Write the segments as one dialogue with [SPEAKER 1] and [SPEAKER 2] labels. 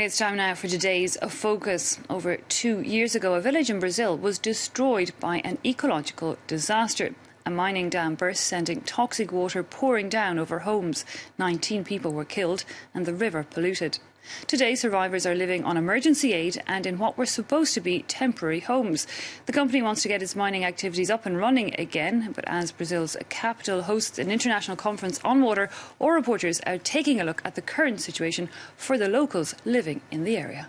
[SPEAKER 1] Okay, it's time now for today's focus. Over 2 years ago, a village in Brazil was destroyed by an ecological disaster. A mining dam burst, sending toxic water pouring down over homes. 19 people were killed and the river polluted. Today, survivors are living on emergency aid and in what were supposed to be temporary homes. The company wants to get its mining activities up and running again, but as Brazil's capital hosts an international conference on water, our reporters are taking a look at the current situation for the locals living in the area.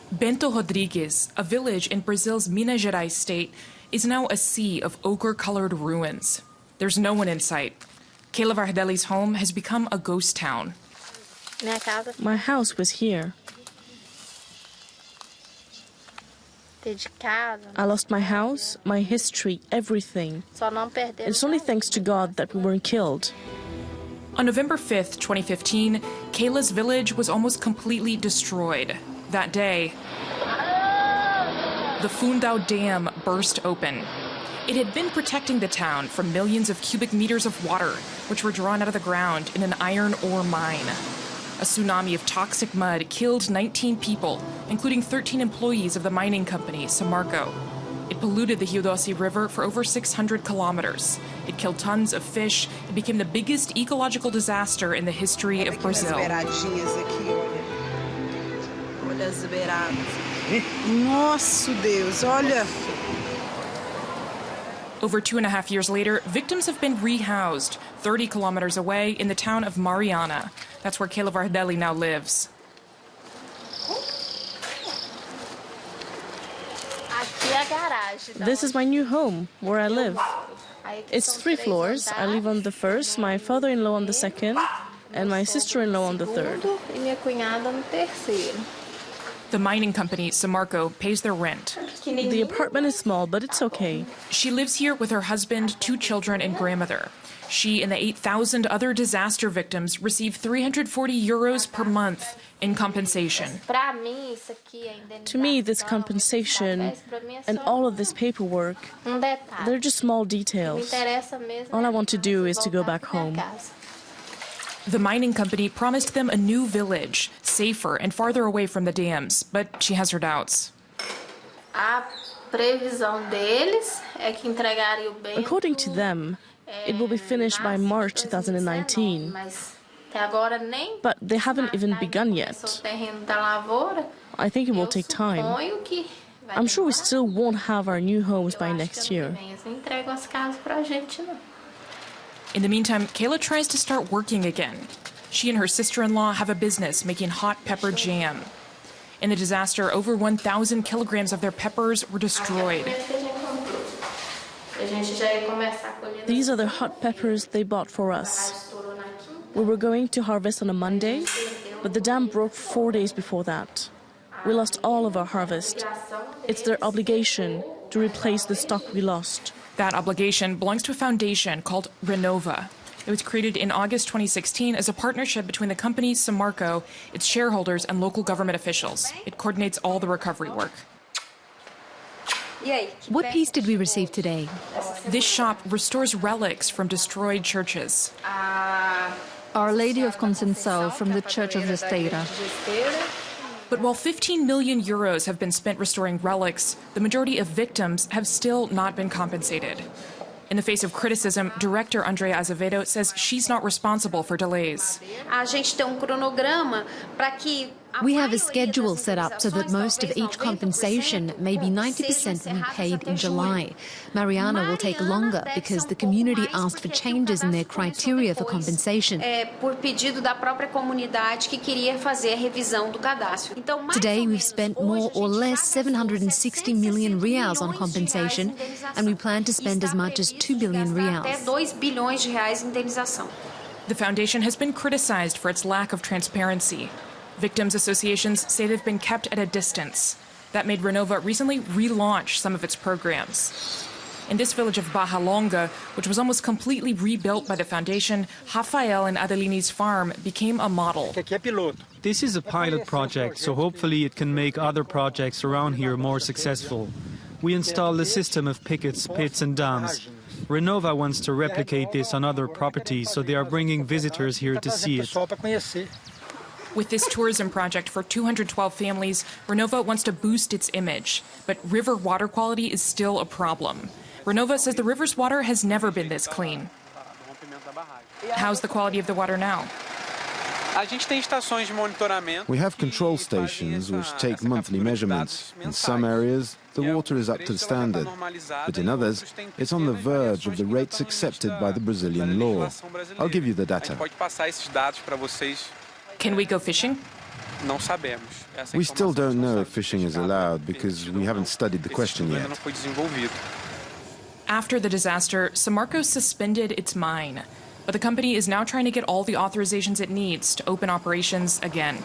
[SPEAKER 2] Bento Rodrigues, a village in Brazil's Minas Gerais state, is now a sea of ochre-colored ruins. There's no one in sight. Gaëlle Essoo's home has become a ghost town.
[SPEAKER 3] My house was here. I lost my house, my history, everything. It's only thanks to God that we weren't killed.
[SPEAKER 2] On November 5th, 2015, Gaëlle's village was almost completely destroyed. That day, the Fundão Dam burst open. It had been protecting the town from millions of cubic meters of water, which were drawn out of the ground in an iron ore mine. A tsunami of toxic mud killed 19 people, including 13 employees of the mining company, Samarco. It polluted the Rio Doce River for over 600 kilometers. It killed tons of fish. It became the biggest ecological disaster in the history of Brazil.
[SPEAKER 4] Nossa Deus, olha!
[SPEAKER 2] Over 2.5 years later, victims have been rehoused 30 kilometers away in the town of Mariana. That's where Gaëlle Essoo now lives.
[SPEAKER 3] This is my new home, where I live. It's 3 floors. I live on the first, my father-in-law on the second, and my sister-in-law on the third.
[SPEAKER 2] The mining company, Samarco, pays their rent.
[SPEAKER 3] The apartment is small, but it's okay.
[SPEAKER 2] She lives here with her husband, 2 children, and grandmother. She and the 8,000 other disaster victims receive €340 per month in compensation.
[SPEAKER 3] To me, this compensation and all of this paperwork, they're just small details. All I want to do is to go back home.
[SPEAKER 2] The mining company promised them a new village, safer and farther away from the dams, but she has her doubts.
[SPEAKER 3] According to them, it will be finished by March 2019. But they haven't even begun yet. I think it will take time. I'm sure we still won't have our new homes by next year.
[SPEAKER 2] In the meantime, Gaëlle tries to start working again. She and her sister-in-law have a business making hot pepper jam. In the disaster, over 1,000 kilograms of their peppers were destroyed.
[SPEAKER 3] These are the hot peppers they bought for us. We were going to harvest on a Monday, but the dam broke 4 days before that. We lost all of our harvest. It's their obligation to replace the stock we lost.
[SPEAKER 2] That obligation belongs to a foundation called Renova. It was created in August 2016 as a partnership between the company Samarco, its shareholders, and local government officials. It coordinates all the recovery work.
[SPEAKER 5] What piece did we receive today?
[SPEAKER 2] This shop restores relics from destroyed churches.
[SPEAKER 5] Our Lady of Conceição from the Church of Gesteira.
[SPEAKER 2] But while €15 million have been spent restoring relics, the majority of victims have still not been compensated. In the face of criticism, director Andrea Azevedo says she's not responsible for delays.
[SPEAKER 5] We have a schedule set up so that most of each compensation, maybe 90%, will be paid in July. Mariana will take longer because the community asked for changes in their criteria for compensation. Today we've spent more or less 760 million reals on compensation, and we plan to spend as much as 2 billion reals.
[SPEAKER 2] The foundation has been criticized for its lack of transparency. Victims' associations say they've been kept at a distance. That made Renova recently relaunch some of its programs. In this village of Barra Longa, which was almost completely rebuilt by the foundation, Rafael and Adeline's farm became a model.
[SPEAKER 6] This is a pilot project, so hopefully it can make other projects around here more successful. We installed a system of pickets, pits and dams. Renova wants to replicate this on other properties, so they are bringing visitors here to see it.
[SPEAKER 2] With this tourism project for 212 families, Renova wants to boost its image. But river water quality is still a problem. Renova says the river's water has never been this clean. How's the quality of the water now?
[SPEAKER 7] We have control stations which take monthly measurements. In some areas, the water is up to the standard, but in others, it's on the verge of the rates accepted by the Brazilian law. I'll give you the data.
[SPEAKER 2] Can we go fishing?
[SPEAKER 7] We still don't know if fishing is allowed because we haven't studied the question yet.
[SPEAKER 2] After the disaster, Samarco suspended its mine. But the company is now trying to get all the authorizations it needs to open operations again.